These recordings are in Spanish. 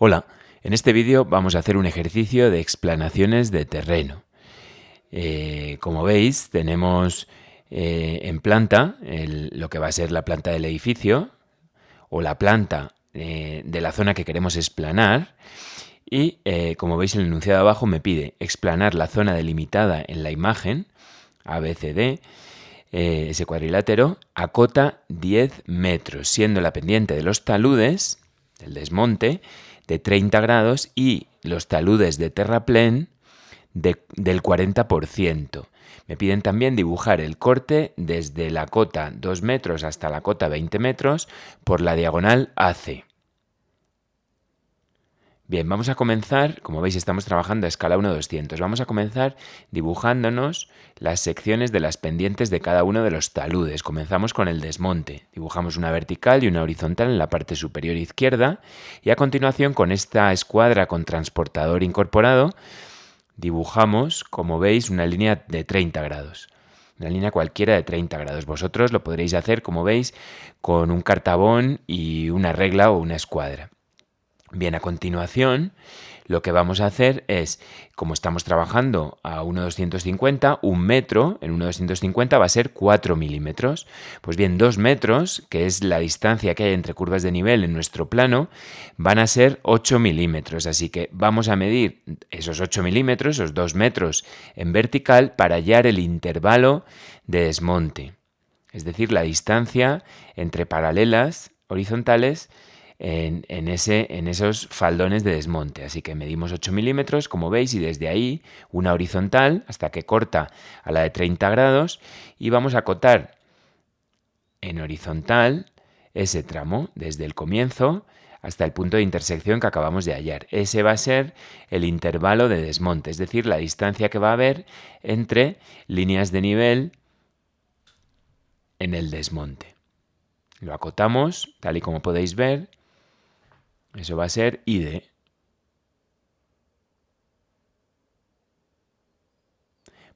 Hola, en este vídeo vamos a hacer un ejercicio de explanaciones de terreno. Como veis, tenemos en planta lo que va a ser la planta del edificio o la planta de la zona que queremos explanar y, como veis, el enunciado abajo me pide explanar la zona delimitada en la imagen ABCD. Ese cuadrilátero acota 10 metros, siendo la pendiente de los taludes, del desmonte, de 30 grados y los taludes de terraplén del 40%. Me piden también dibujar el corte desde la cota 2 metros hasta la cota 20 metros por la diagonal AC. Bien, vamos a comenzar, como veis estamos trabajando a escala 1:200, vamos a comenzar dibujándonos las secciones de las pendientes de cada uno de los taludes. Comenzamos con el desmonte, dibujamos una vertical y una horizontal en la parte superior izquierda y a continuación con esta escuadra con transportador incorporado dibujamos, como veis, una línea de 30 grados. Una línea cualquiera de 30 grados. Vosotros lo podréis hacer, como veis, con un cartabón y una regla o una escuadra. Bien, a continuación lo que vamos a hacer es, como estamos trabajando a 1:250, un metro en 1:250 va a ser 4 milímetros. Pues bien, 2 metros, que es la distancia que hay entre curvas de nivel en nuestro plano, van a ser 8 milímetros. Así que vamos a medir esos 8 milímetros, esos 2 metros en vertical, para hallar el intervalo de desmonte. Es decir, la distancia entre paralelas horizontales en esos faldones de desmonte. Así que medimos 8 milímetros, como veis, y desde ahí una horizontal hasta que corta a la de 30 grados y vamos a acotar en horizontal ese tramo desde el comienzo hasta el punto de intersección que acabamos de hallar. Ese va a ser el intervalo de desmonte, es decir, la distancia que va a haber entre líneas de nivel en el desmonte. Lo acotamos, tal y como podéis ver. Eso va a ser ID.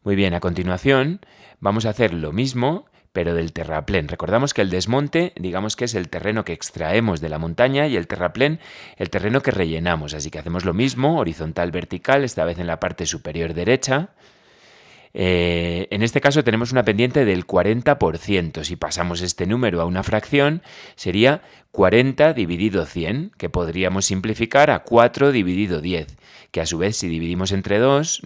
Muy bien, a continuación vamos a hacer lo mismo, pero del terraplén. Recordamos que el desmonte, digamos que es el terreno que extraemos de la montaña y el terraplén, el terreno que rellenamos. Así que hacemos lo mismo, horizontal, vertical, esta vez en la parte superior derecha. En este caso tenemos una pendiente del 40%. Si pasamos este número a una fracción, sería 40 dividido 100, que podríamos simplificar a 4 dividido 10, que a su vez si dividimos entre 2,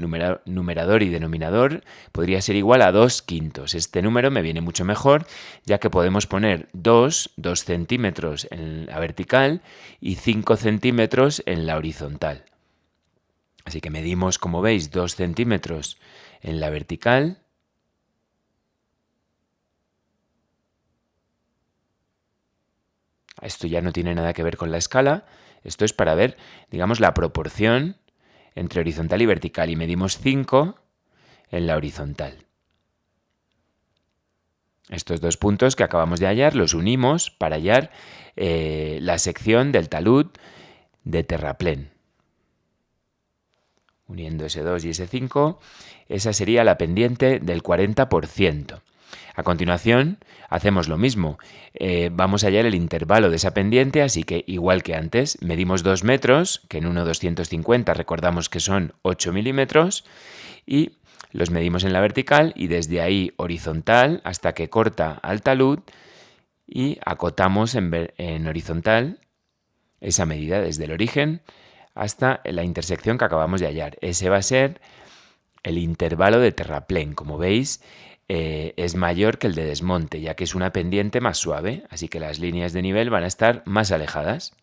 numerador y denominador, podría ser igual a 2 quintos. Este número me viene mucho mejor, ya que podemos poner 2 centímetros en la vertical y 5 centímetros en la horizontal. Así que medimos, como veis, 2 centímetros en la vertical. Esto ya no tiene nada que ver con la escala. Esto es para ver, digamos, la proporción entre horizontal y vertical. Y medimos 5 en la horizontal. Estos dos puntos que acabamos de hallar los unimos para hallar la sección del talud de terraplén. Uniendo ese 2 y ese 5, esa sería la pendiente del 40%. A continuación, hacemos lo mismo. Vamos a hallar el intervalo de esa pendiente, así que, igual que antes, medimos 2 metros, que en 1:250 recordamos que son 8 milímetros, y los medimos en la vertical y desde ahí horizontal hasta que corta al talud y acotamos en horizontal esa medida desde el origen hasta la intersección que acabamos de hallar. Ese va a ser el intervalo de terraplén. Como veis, es mayor que el de desmonte, ya que es una pendiente más suave, así que las líneas de nivel van a estar más alejadas.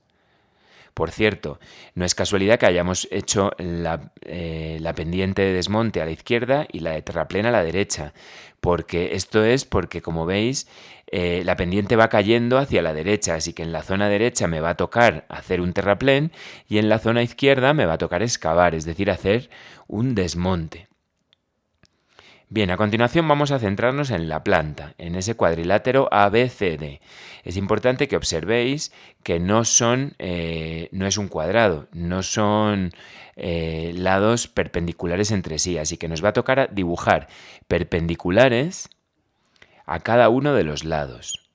Por cierto, no es casualidad que hayamos hecho la pendiente de desmonte a la izquierda y la de terraplén a la derecha, porque esto es porque, como veis, la pendiente va cayendo hacia la derecha, así que en la zona derecha me va a tocar hacer un terraplén y en la zona izquierda me va a tocar excavar, es decir, hacer un desmonte. Bien, a continuación vamos a centrarnos en la planta, en ese cuadrilátero ABCD. Es importante que observéis que no es un cuadrado, no son lados perpendiculares entre sí, así que nos va a tocar dibujar perpendiculares a cada uno de los lados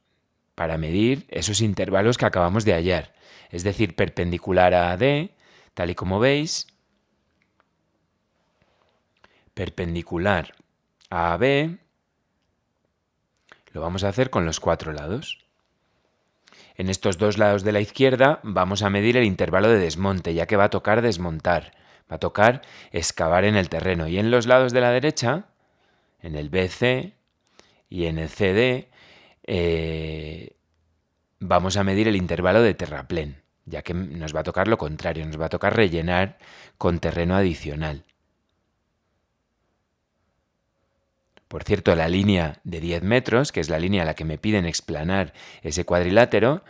para medir esos intervalos que acabamos de hallar. Es decir, perpendicular a AD, tal y como veis, perpendicular a AB, lo vamos a hacer con los 4 lados. En estos 2 lados de la izquierda vamos a medir el intervalo de desmonte, ya que va a tocar desmontar, va a tocar excavar en el terreno. Y en los lados de la derecha, en el BC y en el CD, vamos a medir el intervalo de terraplén, ya que nos va a tocar lo contrario, nos va a tocar rellenar con terreno adicional. Por cierto, la línea de 10 metros, que es la línea a la que me piden explanar ese cuadrilátero,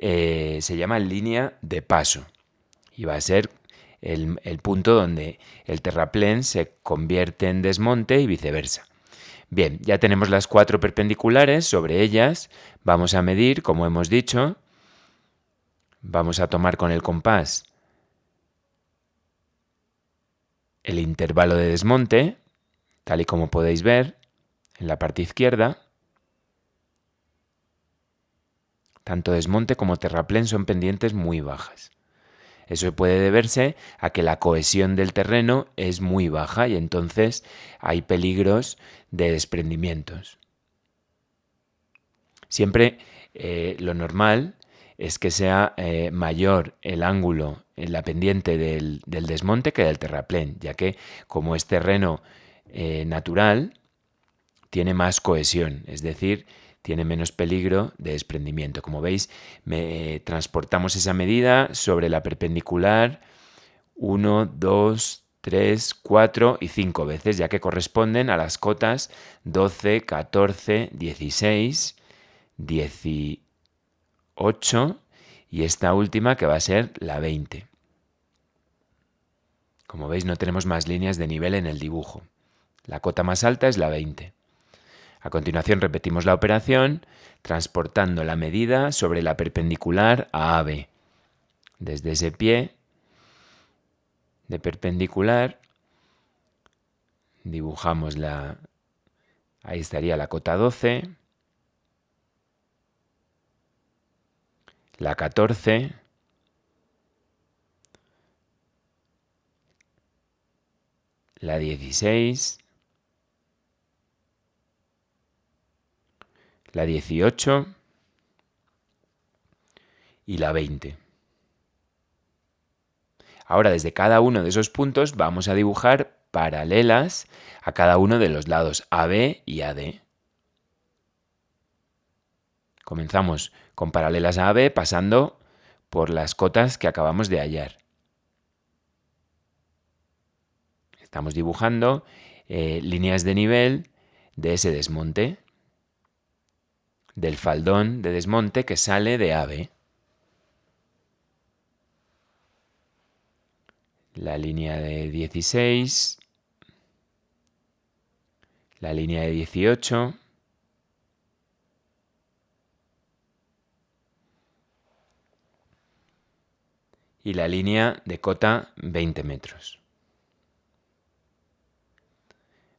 se llama línea de paso y va a ser el punto donde el terraplén se convierte en desmonte y viceversa. Bien, ya tenemos las 4 perpendiculares, sobre ellas vamos a medir, como hemos dicho, vamos a tomar con el compás el intervalo de desmonte, tal y como podéis ver en la parte izquierda. Tanto desmonte como terraplén son pendientes muy bajas. Eso puede deberse a que la cohesión del terreno es muy baja y entonces hay peligros de desprendimientos. Siempre lo normal es que sea mayor el ángulo en la pendiente del desmonte que del terraplén, ya que como es terreno natural, tiene más cohesión, es decir, tiene menos peligro de desprendimiento. Como veis, transportamos esa medida sobre la perpendicular 1, 2, 3, 4 y 5 veces, ya que corresponden a las cotas 12, 14, 16, 18 y esta última que va a ser la 20. Como veis, no tenemos más líneas de nivel en el dibujo. La cota más alta es la 20. A continuación repetimos la operación transportando la medida sobre la perpendicular a AB. Desde ese pie de perpendicular dibujamos ahí estaría la cota 12, la 14, la 16, la 18 y la 20. Ahora, desde cada uno de esos puntos vamos a dibujar paralelas a cada uno de los lados AB y AD. Comenzamos con paralelas a AB pasando por las cotas que acabamos de hallar. Estamos dibujando líneas de nivel de ese desmonte, del faldón de desmonte que sale de AB. La línea de 16, la línea de 18, y la línea de cota 20 metros.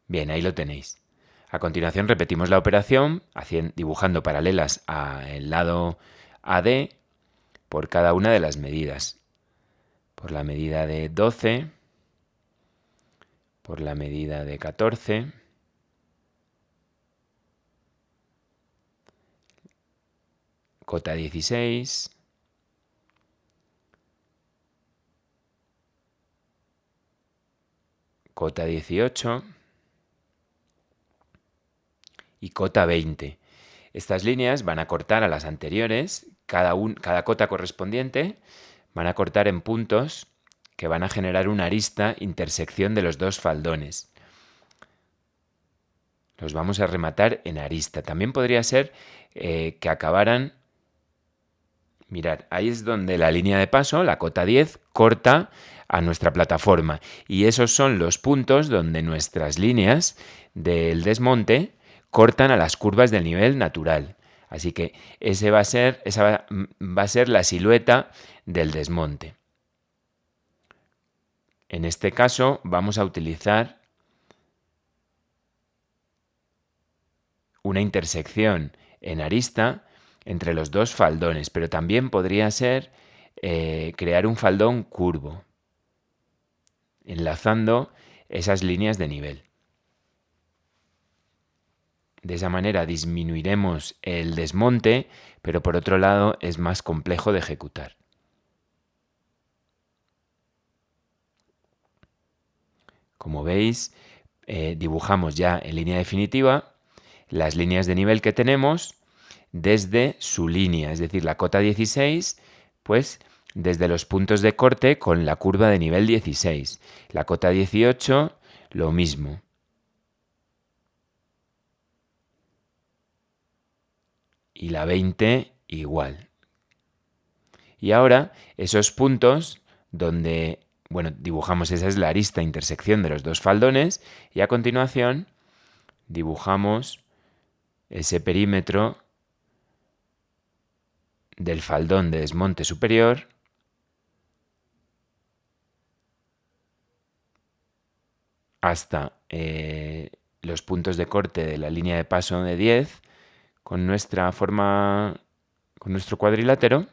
Bien, ahí lo tenéis. A continuación repetimos la operación dibujando paralelas al lado AD por cada una de las medidas. Por la medida de 12, por la medida de 14, cota 16, cota 18 y cota 20. Estas líneas van a cortar a las anteriores, cada cota correspondiente van a cortar en puntos que van a generar una arista intersección de los dos faldones. Los vamos a rematar en arista. También podría ser que acabaran... Mirad, ahí es donde la línea de paso, la cota 10, corta a nuestra plataforma. Y esos son los puntos donde nuestras líneas del desmonte cortan a las curvas del nivel natural. Así que esa va a ser la silueta del desmonte. En este caso vamos a utilizar una intersección en arista entre los dos faldones, pero también podría ser crear un faldón curvo, enlazando esas líneas de nivel. De esa manera disminuiremos el desmonte, pero por otro lado es más complejo de ejecutar. Como veis, dibujamos ya en línea definitiva las líneas de nivel que tenemos desde su línea, es decir, la cota 16, pues desde los puntos de corte con la curva de nivel 16. La cota 18, lo mismo. Y la 20, igual. Y ahora, esos puntos donde, bueno, dibujamos, esa es la arista intersección de los dos faldones, y a continuación dibujamos ese perímetro del faldón de desmonte superior hasta los puntos de corte de la línea de paso de 10 con nuestra forma, con nuestro cuadrilátero,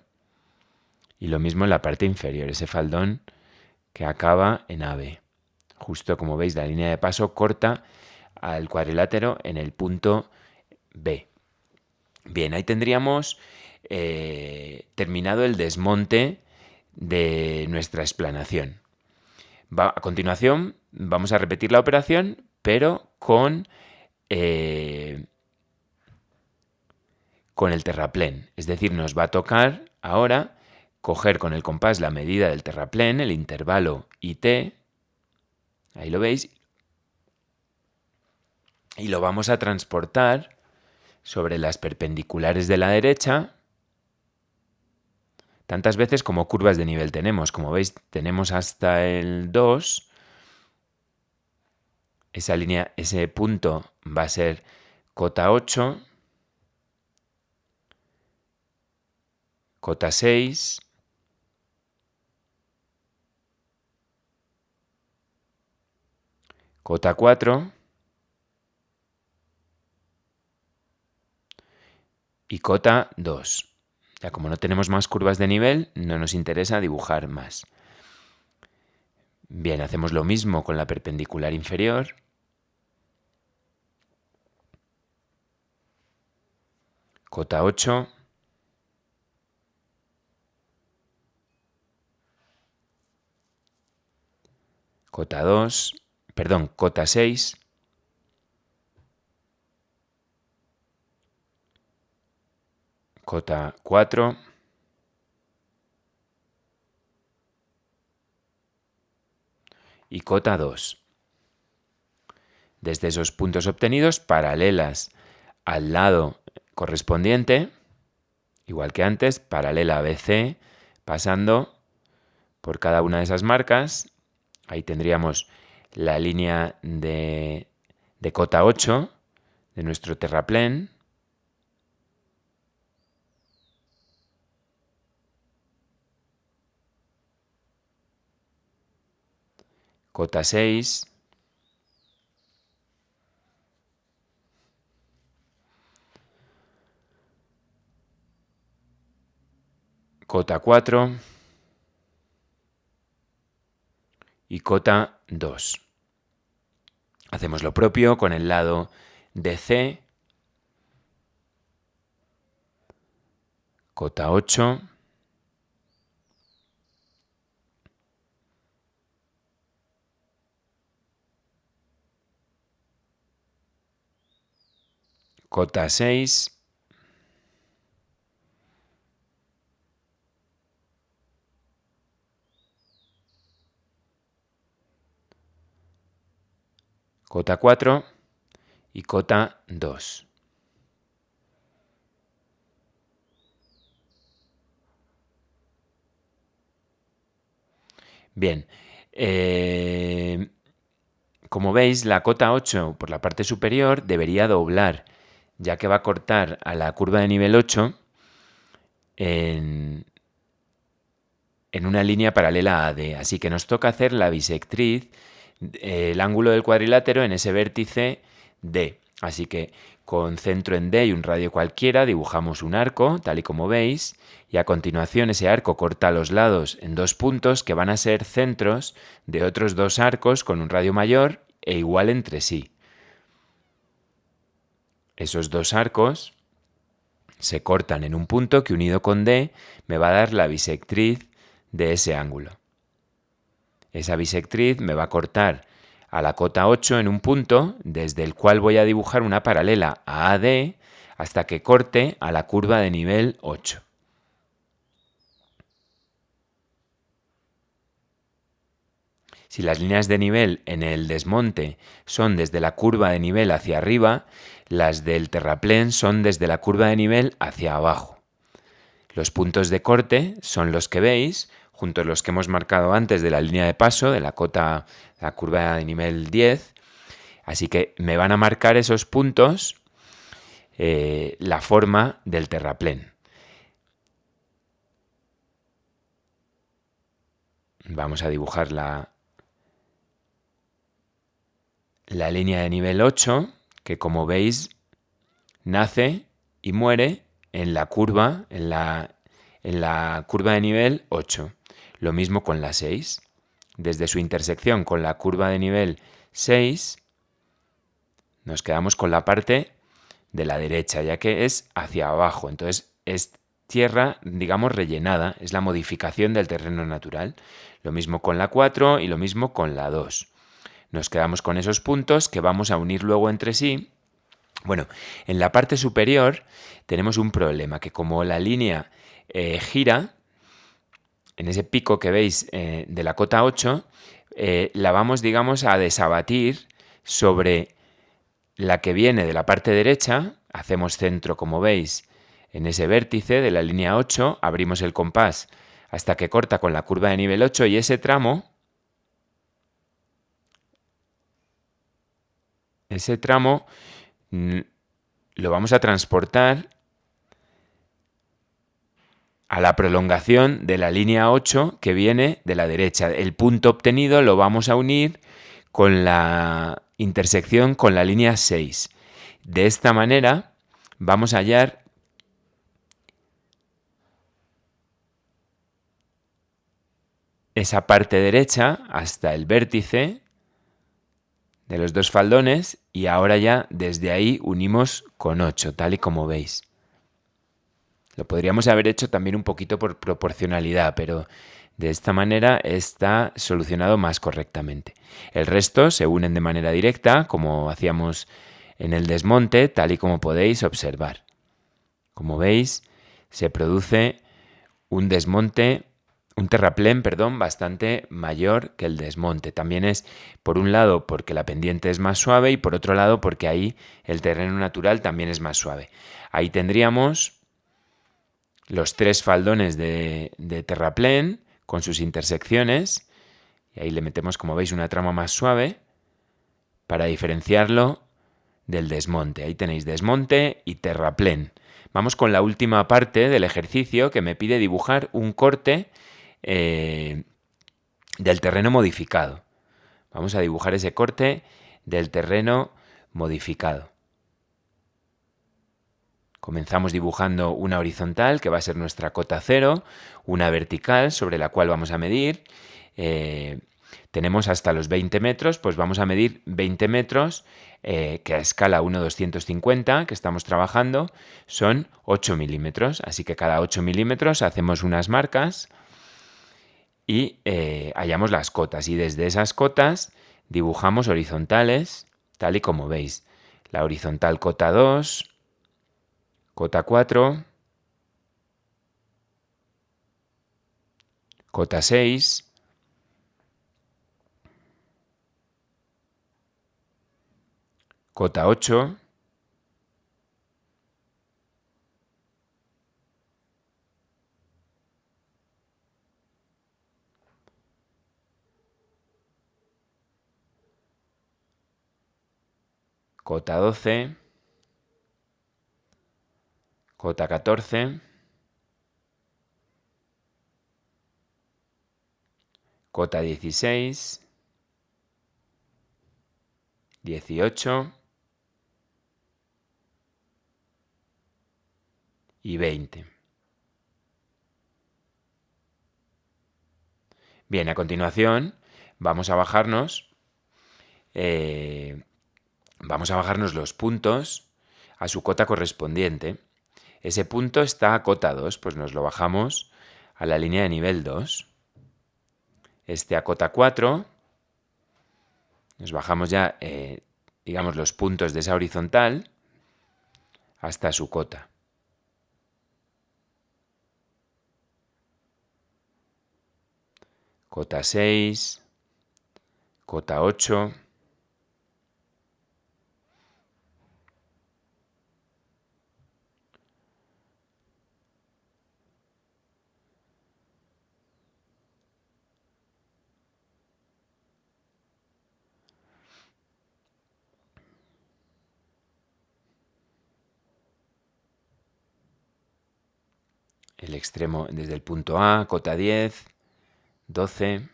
y lo mismo en la parte inferior, ese faldón que acaba en AB. Justo como veis, la línea de paso corta al cuadrilátero en el punto B. Bien, ahí tendríamos terminado el desmonte de nuestra explanación. A continuación vamos a repetir la operación, pero con el terraplén. Es decir, nos va a tocar ahora coger con el compás la medida del terraplén, el intervalo IT, ahí lo veis, y lo vamos a transportar sobre las perpendiculares de la derecha, tantas veces como curvas de nivel tenemos. Como veis, tenemos hasta el 2. Esa línea, ese punto va a ser cota 8, cota 6, cota 4 y cota 2. Ya como no tenemos más curvas de nivel, no nos interesa dibujar más. Bien, hacemos lo mismo con la perpendicular inferior. Cota 8. Cota 2. Perdón, cota 6. Cota 4. Y cota 2. Desde esos puntos obtenidos, paralelas al lado correspondiente, igual que antes, paralela a BC, pasando por cada una de esas marcas. Ahí tendríamos la línea de cota 8 de nuestro terraplén. Cota 6. Cota 4. Y cota 2. Hacemos lo propio con el lado de C. Cota 8. Cota 6. Cota 4 y cota 2. Bien, Como veis, la cota 8 por la parte superior debería doblar, ya que va a cortar a la curva de nivel 8 en una línea paralela a AD. Así que nos toca hacer la bisectriz, el ángulo del cuadrilátero en ese vértice D. Así que con centro en D y un radio cualquiera dibujamos un arco, tal y como veis, y a continuación ese arco corta los lados en dos puntos que van a ser centros de otros dos arcos con un radio mayor e igual entre sí. Esos dos arcos se cortan en un punto que unido con D me va a dar la bisectriz de ese ángulo. Esa bisectriz me va a cortar a la cota 8 en un punto desde el cual voy a dibujar una paralela a AD hasta que corte a la curva de nivel 8. Si las líneas de nivel en el desmonte son desde la curva de nivel hacia arriba, las del terraplén son desde la curva de nivel hacia abajo. Los puntos de corte son los que veis, junto a los que hemos marcado antes de la línea de paso, de la cota, la curva de nivel 10. Así que me van a marcar esos puntos la forma del terraplén. Vamos a dibujar la línea de nivel 8, que como veis nace y muere en la curva, en la curva de nivel 8. Lo mismo con la 6. Desde su intersección con la curva de nivel 6, nos quedamos con la parte de la derecha, ya que es hacia abajo. Entonces es tierra, digamos, rellenada. Es la modificación del terreno natural. Lo mismo con la 4 y lo mismo con la 2. Nos quedamos con esos puntos que vamos a unir luego entre sí. Bueno, en la parte superior tenemos un problema, que como la línea gira, en ese pico que veis de la cota 8, la vamos, digamos, a desabatir sobre la que viene de la parte derecha. Hacemos centro, como veis, en ese vértice de la línea 8, abrimos el compás hasta que corta con la curva de nivel 8 y ese tramo lo vamos a transportar a la prolongación de la línea 8 que viene de la derecha. El punto obtenido lo vamos a unir con la intersección con la línea 6. De esta manera vamos a hallar esa parte derecha hasta el vértice de los dos faldones y ahora ya desde ahí unimos con 8, tal y como veis. Lo podríamos haber hecho también un poquito por proporcionalidad, pero de esta manera está solucionado más correctamente. El resto se unen de manera directa, como hacíamos en el desmonte, tal y como podéis observar. Como veis, se produce un desmonte, un terraplén, bastante mayor que el desmonte. También es, por un lado, porque la pendiente es más suave y por otro lado, porque ahí el terreno natural también es más suave. Ahí tendríamos los tres faldones de terraplén con sus intersecciones y ahí le metemos, como veis, una trama más suave para diferenciarlo del desmonte. Ahí tenéis desmonte y terraplén. Vamos con la última parte del ejercicio que me pide dibujar un corte del terreno modificado. Vamos a dibujar ese corte del terreno modificado. Comenzamos dibujando una horizontal, que va a ser nuestra cota 0, una vertical sobre la cual vamos a medir. Tenemos hasta los 20 metros, pues vamos a medir 20 metros, que a escala 1:250, que estamos trabajando, son 8 milímetros. Así que cada 8 milímetros hacemos unas marcas y hallamos las cotas. Y desde esas cotas dibujamos horizontales, tal y como veis. La horizontal cota 2, cota 4, cota 6, cota 8, cota 12, cota 14, cota 16, 18 y 20. Bien, a continuación vamos a bajarnos los puntos a su cota correspondiente. Ese punto está a cota 2, pues nos lo bajamos a la línea de nivel 2. Este a cota 4, nos bajamos ya, digamos, los puntos de esa horizontal hasta su cota. Cota 6, cota 8, el extremo desde el punto A, cota 10, 12,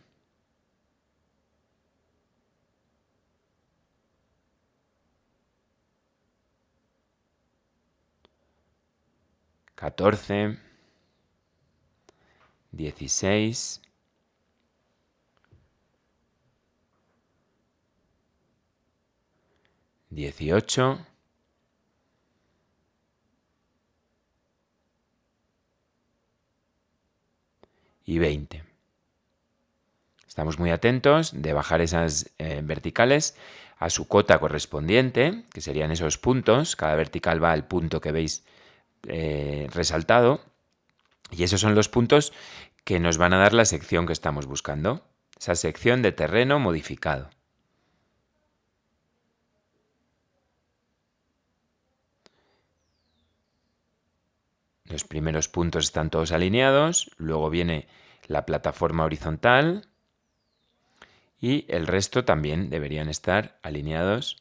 14, 16, 18 y 20. Estamos muy atentos de bajar esas verticales a su cota correspondiente, que serían esos puntos. Cada vertical va al punto que veis resaltado. Y esos son los puntos que nos van a dar la sección que estamos buscando. Esa sección de terreno modificado. Los primeros puntos están todos alineados, luego viene la plataforma horizontal y el resto también deberían estar alineados,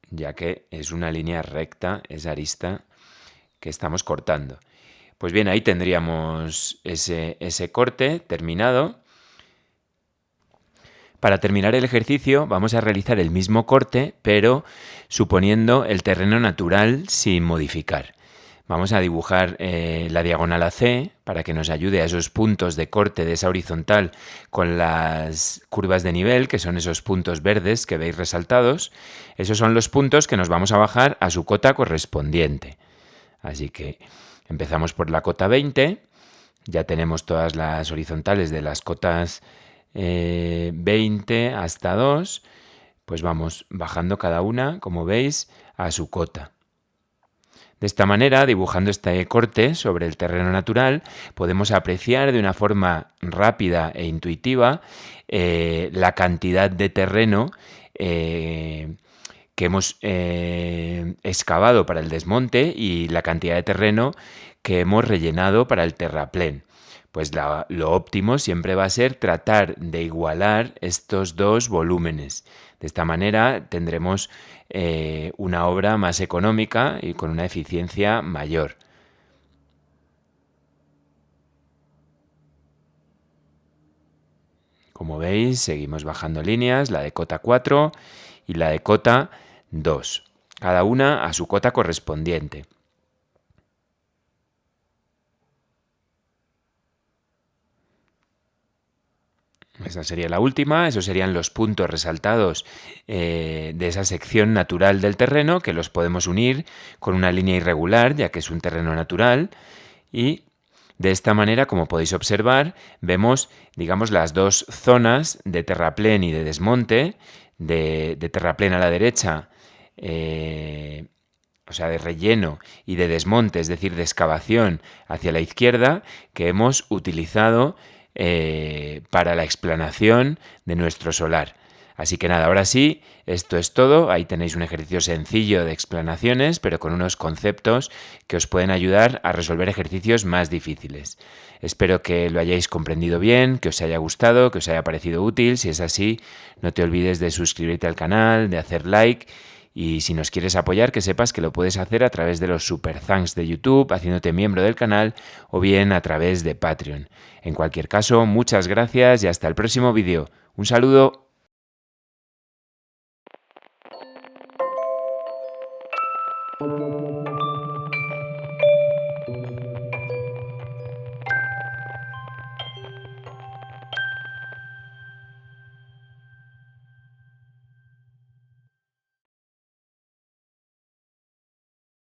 ya que es una línea recta, esa arista que estamos cortando. Pues bien, ahí tendríamos ese corte terminado. Para terminar el ejercicio vamos a realizar el mismo corte, pero suponiendo el terreno natural sin modificar. Vamos a dibujar la diagonal AC para que nos ayude a esos puntos de corte de esa horizontal con las curvas de nivel, que son esos puntos verdes que veis resaltados. Esos son los puntos que nos vamos a bajar a su cota correspondiente. Así que empezamos por la cota 20. Ya tenemos todas las horizontales de las cotas 20 hasta 2, pues vamos bajando cada una, como veis, a su cota. De esta manera, dibujando este corte sobre el terreno natural, podemos apreciar de una forma rápida e intuitiva la cantidad de terreno que hemos excavado para el desmonte y la cantidad de terreno que hemos rellenado para el terraplén. Pues lo óptimo siempre va a ser tratar de igualar estos dos volúmenes. De esta manera tendremos una obra más económica y con una eficiencia mayor. Como veis, seguimos bajando líneas, la de cota 4 y la de cota 2, cada una a su cota correspondiente. Esa sería la última, esos serían los puntos resaltados de esa sección natural del terreno, que los podemos unir con una línea irregular, ya que es un terreno natural, y de esta manera, como podéis observar, vemos, digamos, las dos zonas de terraplén y de desmonte, de terraplén a la derecha, o sea, de relleno y de desmonte, es decir, de excavación hacia la izquierda, que hemos utilizado para la explanación de nuestro solar. Así que nada, ahora sí, esto es todo. Ahí tenéis un ejercicio sencillo de explanaciones, pero con unos conceptos que os pueden ayudar a resolver ejercicios más difíciles. Espero que lo hayáis comprendido bien, que os haya gustado, que os haya parecido útil. Si es así, no te olvides de suscribirte al canal, de hacer like. Y si nos quieres apoyar, que sepas que lo puedes hacer a través de los Super Thanks de YouTube, haciéndote miembro del canal o bien a través de Patreon. En cualquier caso, muchas gracias y hasta el próximo vídeo. Un saludo.